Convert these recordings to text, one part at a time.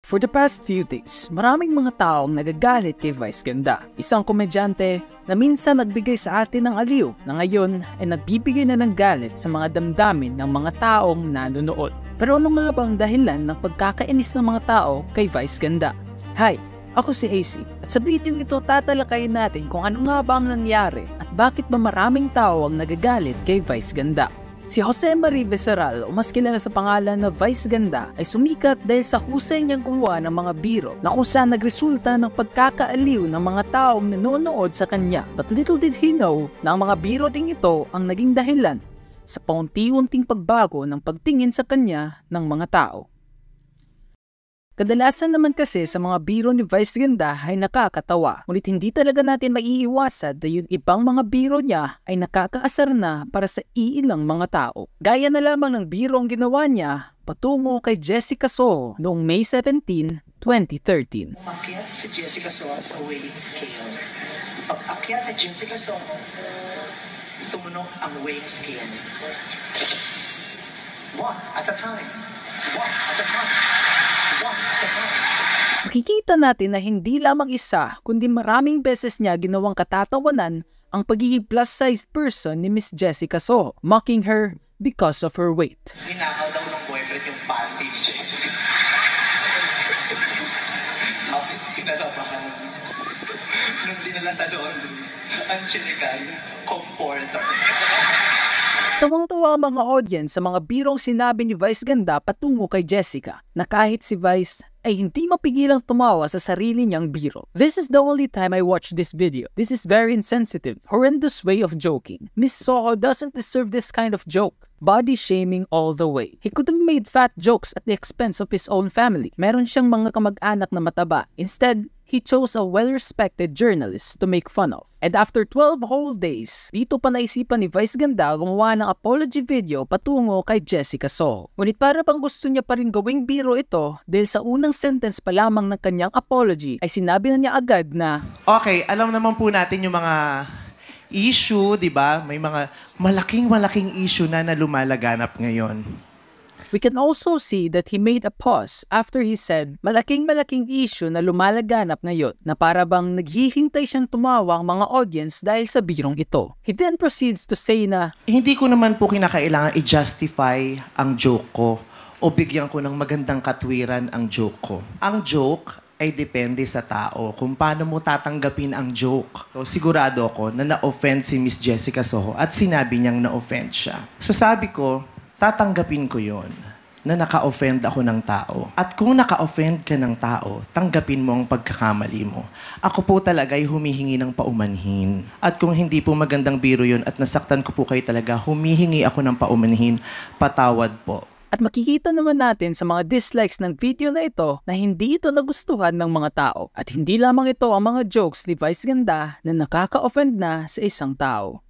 For the past few days, maraming mga taong nagagalit kay Vice Ganda, isang komedyante na minsan nagbigay sa atin ng aliw na ngayon ay nagbibigay na ng galit sa mga damdamin ng mga taong nanonood. Pero ano nga bang dahilan ng pagkakainis ng mga tao kay Vice Ganda? Hi, ako si AC at sa video ito tatalakayin natin kung ano nga ba ang nangyari at bakit ba maraming tao ang nagagalit kay Vice Ganda. Si Jose Marie Viceral o mas kilala sa pangalan na Vice Ganda ay sumikat dahil sa husay niyang gumawa ng mga biro na kung saan nagresulta ng pagkakaaliw ng mga taong nanonood sa kanya. But little did he know na ang mga biro ding ito ang naging dahilan sa paunti-unting pagbago ng pagtingin sa kanya ng mga tao. Kadalasan naman kasi sa mga biro ni Vice Ganda ay nakakatawa, ngunit hindi talaga natin maiiwasan na yung ibang mga biro niya ay nakakaasar na para sa iilang mga tao. Gaya na lamang ng biro ang ginawa niya patungo kay Jessica Soho noong May 17, 2013. Umakyat si Jessica Soho sa weighing scale. Pag-akyat ni Jessica Soho, tumunog ang weighing scale. One at a time. One at a time. Makikita natin na hindi lamang isa kundi maraming beses niya ginawang katatawanan ang pagiging plus-sized person ni Miss Jessica Soho, mocking her because of her weight. Ninakaw daw ng boyfriend yung panty ni Jessica. Tapos pinalabahan. Nung dinala sa laundry, ang chinikan, comfortable. Tawang-tawa ang mga audience sa mga birong sinabi ni Vice Ganda patungo kay Jessica na kahit si Vice ay hindi mapigilang tumawa sa sarili niyang biro. This is the only time I watched this video. This is very insensitive, horrendous way of joking. Miss Soho doesn't deserve this kind of joke. Body shaming all the way. He could have made fat jokes at the expense of his own family. Meron siyang mga kamag-anak na mataba. Instead, he chose a well-respected journalist to make fun of. And after 12 whole days, dito pa naisipan ni Vice Ganda gumawa ng apology video patungo kay Jessica Soho. Ngunit para bang gusto niya pa rin gawing biro ito dahil sa unang sentence pa lamang ng kanyang apology ay sinabi na niya agad na, okay, alam naman po natin yung mga issue, di ba? May mga malaking issue na lumalaganap ngayon. We can also see that he made a pause after he said, malaking issue na lumalaganap ngayon na para bang naghihintay siyang tumawa ang mga audience dahil sa birong ito. He then proceeds to say na, hindi ko naman po kinakailangan i-justify ang joke ko o bigyan ko ng magandang katwiran ang joke ko. Ang joke ay depende sa tao kung paano mo tatanggapin ang joke. So, sigurado ako na na-offend si Miss Jessica Soho at sinabi niyang na-offend siya. So sabi ko, tatanggapin ko yon na naka-offend ako ng tao. At kung naka-offend ka ng tao, tanggapin mo ang pagkakamali mo. Ako po talaga ay humihingi ng paumanhin. At kung hindi po magandang biro yon at nasaktan ko po kayo talaga, humihingi ako ng paumanhin, patawad po. At makikita naman natin sa mga dislikes ng video na ito na hindi ito nagustuhan ng mga tao. At hindi lamang ito ang mga jokes ni Vice Ganda na nakaka-offend na sa isang tao.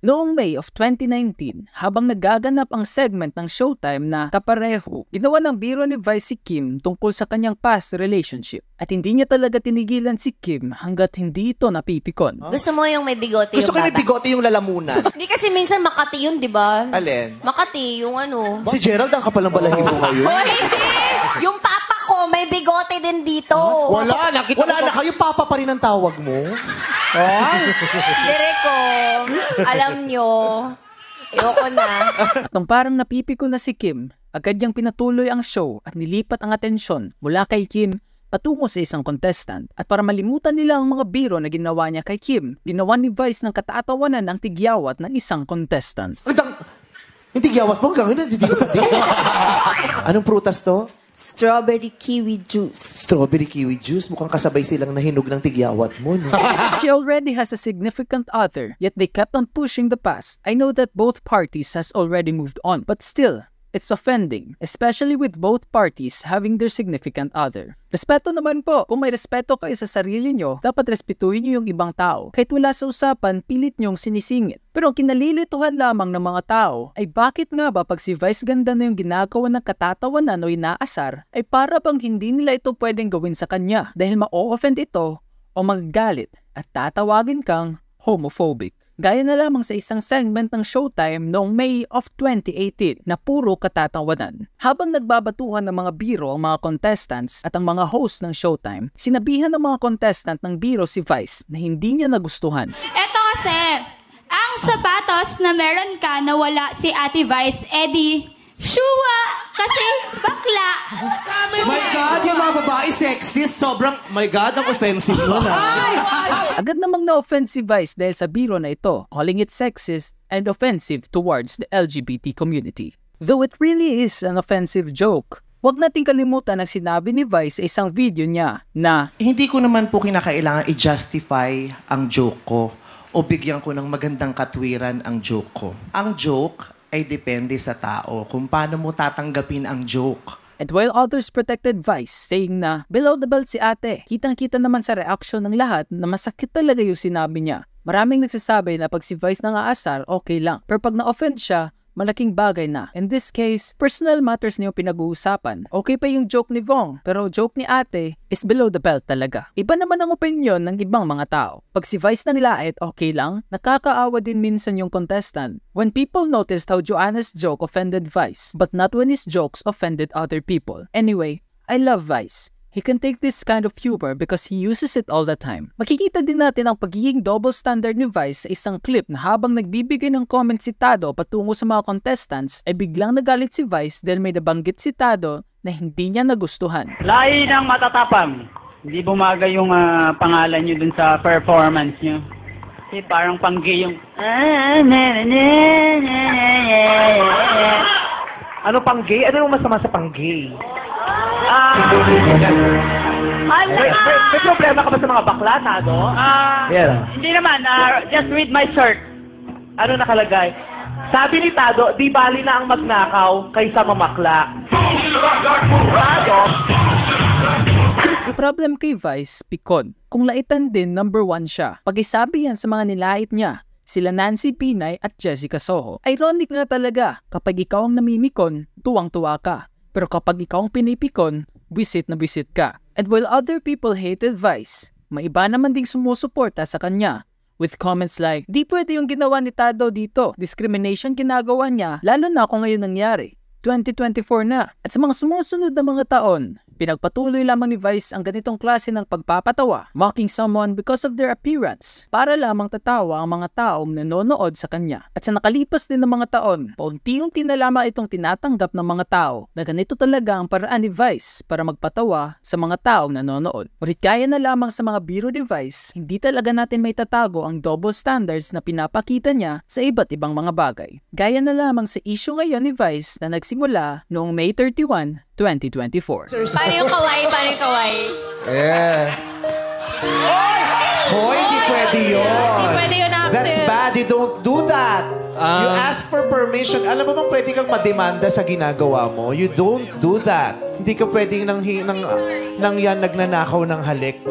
Noong May of 2019, habang nagaganap ang segment ng Showtime na Kapareho, ginawa ng biro ni Vice si Kim tungkol sa kanyang past relationship. At hindi niya talaga tinigilan si Kim hanggat hindi ito napipikon. Gusto mo yung may bigote Gusto yung ko may bigote yung lalamunan. Hindi kasi minsan Makati yun, di ba? Alin? Makati, yung ano. Si Gerald ang kapal ng balahibo ngayon. Oh, hindi! Yung papa ko, may bigote din dito. Wala na kayo, papa pa rin ang tawag mo. Direko, alam nyo, ayoko na. At nung parang napipikon na si Kim, agad niyang pinatuloy ang show at nilipat ang atensyon mula kay Kim patungo sa isang contestant. At para malimutan nila ang mga biro na ginawa niya kay Kim, ginawa ni Vice ng katatawanan ang tigyawat ng isang contestant. Yung tigyawat mo hanggang hindi ko pati. Anong prutas to? Strawberry kiwi juice. Strawberry kiwi juice. Mukhang kasabay silang nahinog ng tigyawat mo. No? She already has a significant other, yet they kept on pushing the past. I know that both parties has already moved on, but still, it's offending, especially with both parties having their significant other. Respeto naman po. Kung may respeto kayo sa sarili nyo, dapat respetuhin nyo yung ibang tao. Kahit wala sa usapan, pilit nyong sinisingit. Pero ang kinalilituhan lamang ng mga tao ay bakit nga ba pag si Vice Ganda na yung ginagawa ng katatawanan o inaasar, ay para bang hindi nila ito pwedeng gawin sa kanya dahil ma-offend ito o magagalit at tatawagin kang homophobic. Gaya na lamang sa isang segment ng Showtime noong May of 2018 na puro katatawanan. Habang nagbabatuhan ng mga biro ang mga contestants at ang mga host ng Showtime, sinabihan ng mga contestant ng biro si Vice na hindi niya nagustuhan. Eto kasi, ang sapatos na meron ka na wala si Ate Vice, Eddie, Shua! Kasi bakla! My God, yung mga babae sexist, sobrang, my God, ang offensive nun Agad namang na-offend si Vice dahil sa biro na ito, calling it sexist and offensive towards the LGBT community. Though it really is an offensive joke, huwag nating kalimutan ang sinabi ni Vice sa isang video niya na Hindi ko naman po kinakailangan i-justify ang joke ko o bigyan ko ng magandang katwiran ang joke ko. Ang joke ay depende sa tao kung paano mo tatanggapin ang joke. And while others protected Vice, saying na below the belt si ate, kitang-kita naman sa reaction ng lahat na masakit talaga yung sinabi niya. Maraming nagsasabi na pag si Vice nangaasar, okay lang. Pero pag na-offend siya, malaking bagay na. In this case, personal matters na yung pinag-uusapan. Okay pa yung joke ni Vong, pero joke ni ate is below the belt talaga. Iba naman ang opinion ng ibang mga tao. Pag si Vice nanglait, okay lang, nakakaawa din minsan yung contestant. When people noticed how Joanna's joke offended Vice, but not when his jokes offended other people. Anyway, I love Vice. He can take this kind of humor because he uses it all the time. Makikita din natin ang pagiging double standard ni Vice sa isang clip na habang nagbibigay ng comment si Tado patungo sa mga contestants, ay biglang nagalit si Vice dahil may nabanggit si Tado na hindi niya nagustuhan. Lahi ng matatapang. Hindi bumagay yung pangalan nyo dun sa performance nyo. Kasi parang pang-gay yung... Ano pang-gay? Ano yung masama sa pang-gay? May problema ka ba sa mga bakla, Tado? Hindi naman. Just read my shirt. Ano nakalagay? Sabi ni Tado, di bali na ang magnakaw kaysa mamakla. Tado? Yung problem kay Vice, pikon. Kung laitan din, number 1 siya. Pag-isabi yan sa mga nilait niya, sila Nancy Pinay at Jessica Soho. Ironic nga talaga, kapag ikaw ang namimikon, tuwang-tuwa ka. Pero kapag ikaw ang pinipikon, bisit na bisit ka. And while other people hated Vice, may iba naman ding sumusuporta sa kanya. With comments like, di pwede yung ginawa ni Tado dito. Discrimination ginagawa niya, lalo na kung ngayon nangyari. 2024 na. At sa mga sumusunod na mga taon, pinagpatuloy lamang ni Vice ang ganitong klase ng pagpapatawa, mocking someone because of their appearance, para lamang tatawa ang mga taong nanonood sa kanya. At sa nakalipas din ng mga taon, paunti-unti na lamang itong tinatanggap ng mga tao na ganito talaga ang paraan ni Vice para magpatawa sa mga taong nanonood. Ngunit kaya na lamang sa mga biro ni Vice, hindi talaga natin may tatago ang double standards na pinapakita niya sa iba't ibang mga bagay. Gaya na lamang sa issue ngayon ni Vice na nagsimula noong May 31, 2024. Paano yung kawaii? Paano yung kawaii? Hoy, hindi pwede yun. Hindi pwede yun, Axel. That's bad. You don't do that. You ask for permission. Alam mo bang pwede kang mademanda sa ginagawa mo? You don't do that. Hindi ka pwedeng nang yan nagnanakaw ng halik.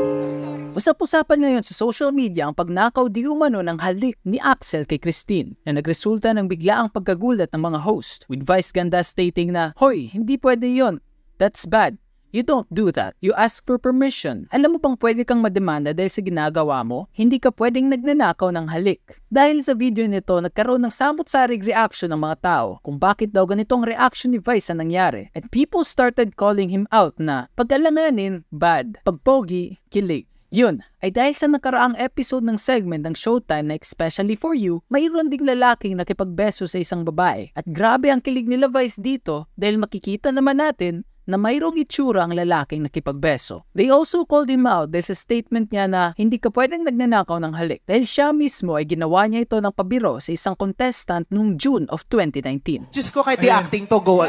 Usap-usapan ngayon sa social media ang pagnakaw di umano ng halik ni Axel kay Christine na nagresulta ng biglaang pagkagulat ng mga host, with Vice Ganda stating na, "Hoy, hindi pwede yon. That's bad. You don't do that. You ask for permission. Alam mo bang pwede kang mademanda dahil sa ginagawa mo? Hindi ka pwedeng nagnanakaw ng halik." Dahil sa video nito, nagkaroon ng samot-saring reaction ng mga tao kung bakit daw ganitong reaction ni Vice ang nangyari. And people started calling him out na pag-alanganin, bad. Pagpogi, kilig. Yun, ay dahil sa nakaraang episode ng segment ng Showtime na Especially For You, mayroon ding lalaking nakipagbeso sa isang babae. At grabe ang kilig nila Vice dito dahil makikita naman natin na mayroong itsura ang lalaking nakipagbeso. They also called him out dahil sa statement niya na hindi ka pwedeng nagnanakaw ng halik dahil siya mismo ay ginawa niya ito ng pabiro sa isang contestant noong June of 2019. Diyos ko, kahit di-acting to, go.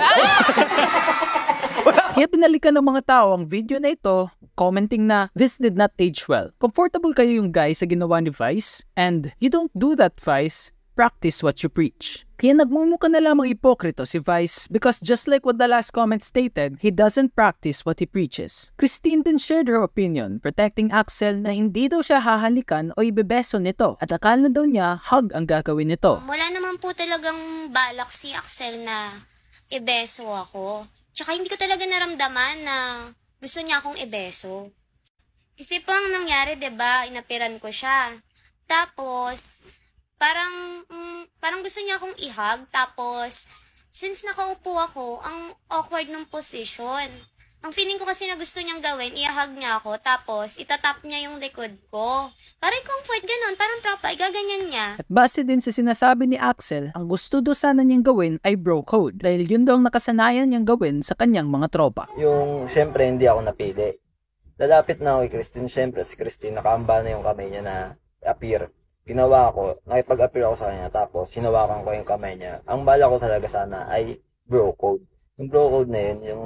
Kaya pinalikan ng mga tao ang video na ito, commenting na this did not age well. Comfortable kayo yung guys sa ginawa ni Vice? And you don't do that, Vice. Practice what you preach. Kaya nagmumukha na lamang ipokrito si Vice because just like what the last comment stated, he doesn't practice what he preaches. Christine din shared her opinion, protecting Axel na hindi daw siya hahalikan o ibebeso nito at akala daw niya hug ang gagawin nito. Wala naman po talagang balak si Axel na ibeso ako. Tsaka hindi ko talaga naramdaman na gusto niya akong ibeso. Kasi po ang nangyari, diba, inapiran ko siya. Tapos, parang gusto niya akong i-hug. Tapos, since nakaupo ako, ang awkward ng position. Ang feeling ko kasi na gusto niyang gawin, i-hug niya ako, tapos itatap niya yung likod ko. Parang comfort ganon, parang tropa, igaganyan niya. At base din sa sinasabi ni Axel, ang gusto daw sana niyang gawin ay bro code dahil yun daw ang nakasanayan niyang gawin sa kanyang mga tropa. Yung syempre hindi ako napili. Lalapit na ako kay Christine, syempre si Christine nakaamba na yung kamay niya na appear. Ginawa ko, nakipag-appear ako sa kanya, tapos hinawakan ko yung kamay niya. Ang bala ko talaga sana ay bro code. Yung bro code na yun, yung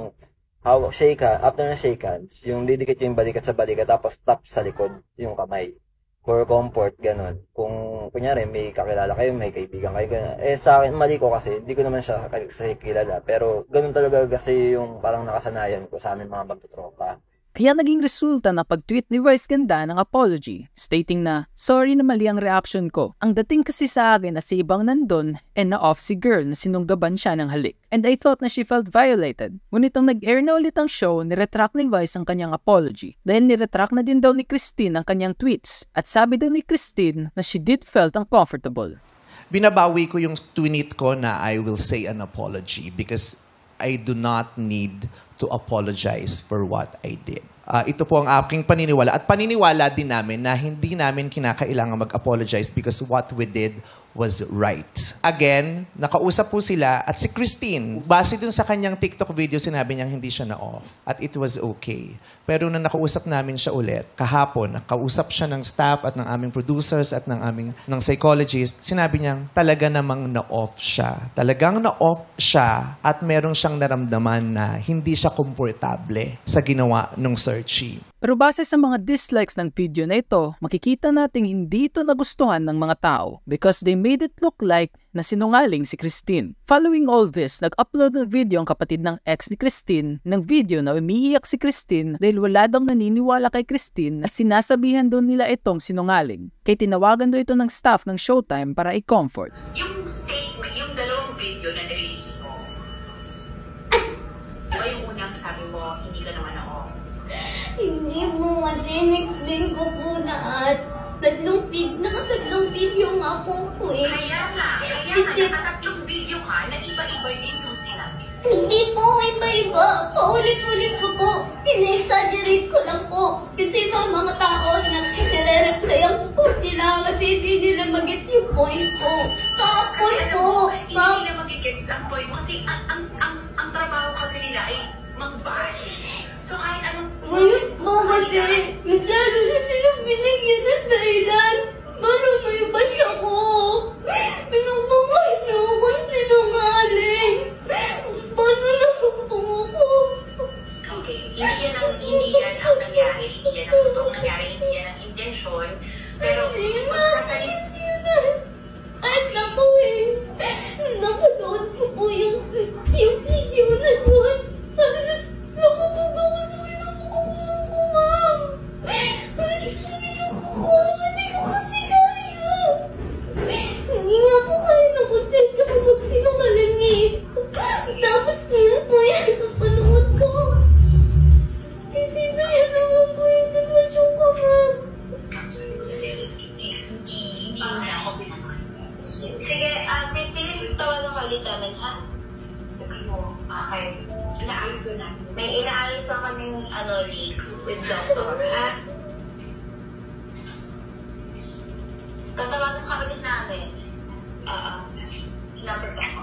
shake hand, after na shake hands, yung didikit yung balikat sa balikat, tapos tap sa likod yung kamay. For comfort, ganun. Kung kunyari may kakilala kayo, may kaibigan kayo, ganun. Sa akin, mali ko kasi, hindi ko naman siya kasi kilala. Pero ganun talaga kasi yung parang nakasanayan ko sa amin mga magtutropa. Kaya naging resulta na pag-tweet ni Vice Ganda ng apology, stating na, sorry na mali ang reaction ko. Ang dating kasi sa akin na si ibang nandun, na-off si girl na sinunggaban siya ng halik. And I thought na she felt violated. Ngunit nung nag-air na ulit ang show, niretract ni Vice ang kanyang apology. Dahil niretract na din daw ni Christine ang kanyang tweets. At sabi daw ni Christine na she did felt uncomfortable. Binabawi ko yung tweet ko na I will say an apology because I do not need to apologize for what I did. Ito po ang aking paniniwala. At paniniwala din namin na hindi namin kinakailangan mag-apologize because what we did was right. Again, nakausap po sila at si Christine, base dun sa kanyang TikTok video, sinabi niyang hindi siya na-off at it was okay. Pero nung nakausap namin siya ulit, kahapon, nakausap siya ng staff at ng aming producers at ng psychologist, sinabi niyang talaga namang na-off siya. Talagang na-off siya at meron siyang naramdaman na hindi siya komportable sa ginawa ng searchy. Pero base sa mga dislikes ng video na ito, makikita nating hindi ito nagustuhan ng mga tao because they made it look like na sinungaling si Christine. Following all this, nag-upload ng video ang kapatid ng ex ni Christine ng video na umiiyak si Christine dahil wala daw naniniwala kay Christine at sinasabihan daw nila itong sinungaling. Kaya tinawagan daw ito ng staff ng Showtime para i-comfort. Yung statement, yung dalawang video na nirelease mo, diba yung unang sabi mo, hindi ka naman na-off? Hindi mo kasi in-explain ko po na nakasatlong video nga po eh. Kaya nga, nakatatlong video ka na iba-iba din yung sinabi. Hindi po, iba-iba. Paulit-ulit ko po. Pina-exaggerate ko lang po. Kasi mga tao na nire-replyan po sila kasi hindi nila mag-get yung point po. Kapon po. Hindi nila mag-get ang point mo kasi ang trabaho kasi nila ay mag-bash. So kahit anong... Ngayon po kasi, masyado na silang binigyan ng dahilan. Paano may bash ako? Pinubukas niyo ako sinungaling. Paano na po ako? Okay, hindi yan ang nangyari. Hindi yan ang totoong nangyari. Hindi yan ang intensyon. Pero magsasalita... Ay, naku eh. Nakanood ko po yung video na doon. Naku po ba ako sa pinakakukuhan ko, ma'am? Ay, sumiyak ko. Hindi ko kasi kaya. Hindi nga po kaya nakonsensya ko magsinungaling eh. Tapos ngayon po yan napanood ko. Kasi na yan naman po yung sitwasyon ko, ma'am. Hindi na ako pinanood. Sige, Christine, tawagan ko ulit namin, ha? Sabi mo, okay. Inaayos ko na. May inaayos na kaming leak with doctor, ha? Tatawagan ka ulit namin. Number ba ako?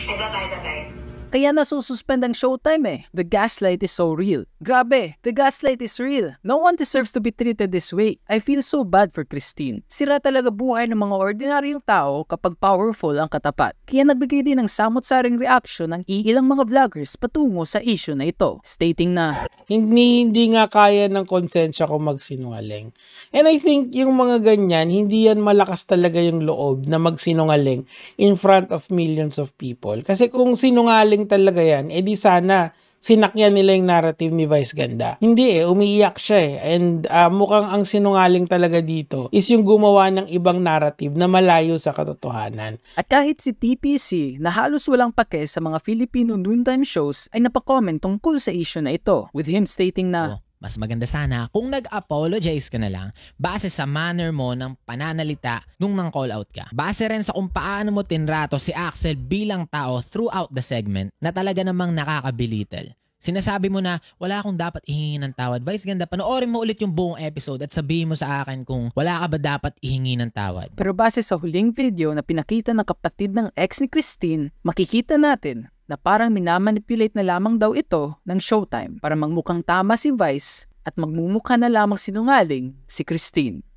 Bye-bye. Kaya nasususpend ang Showtime eh. The gaslight is so real. Grabe, the gaslight is real. No one deserves to be treated this way. I feel so bad for Christine. Sira talaga buhay ng mga ordinaryong tao kapag powerful ang katapat. Kaya nagbigay din ng samot-saring reaction ng iilang mga vloggers patungo sa issue na ito, stating na hindi nga kaya ng konsensya ko magsinungaling. And I think yung mga ganyan, hindi yan malakas talaga yung loob na magsinungaling in front of millions of people. Kasi kung sinungaling talaga yan, edi sana sinakyan nila yung narrative ni Vice Ganda. Hindi umiiyak siya eh. And mukhang ang sinungaling talaga dito is yung gumawa ng ibang narrative na malayo sa katotohanan. At kahit si TPC na halos walang pake sa mga Filipino noontime shows ay napakomment tungkol sa issue na ito, with him stating na Mas maganda sana kung nag-apologize ka na lang base sa manner mo ng pananalita nung nang-call out ka. Base rin sa kung paano mo tinrato si Axel bilang tao throughout the segment na talaga namang nakakabilital. Sinasabi mo na wala akong dapat ihingi ng tawad. Vice ganda, panoorin mo ulit yung buong episode at sabihin mo sa akin kung wala ka ba dapat ihingi ng tawad. Pero base sa huling video na pinakita ng kapatid ng ex ni Christine, makikita natin na parang minamanipulate na lamang daw ito ng Showtime para magmukhang tama si Vice at magmumukha na lamang sinungaling si Christine.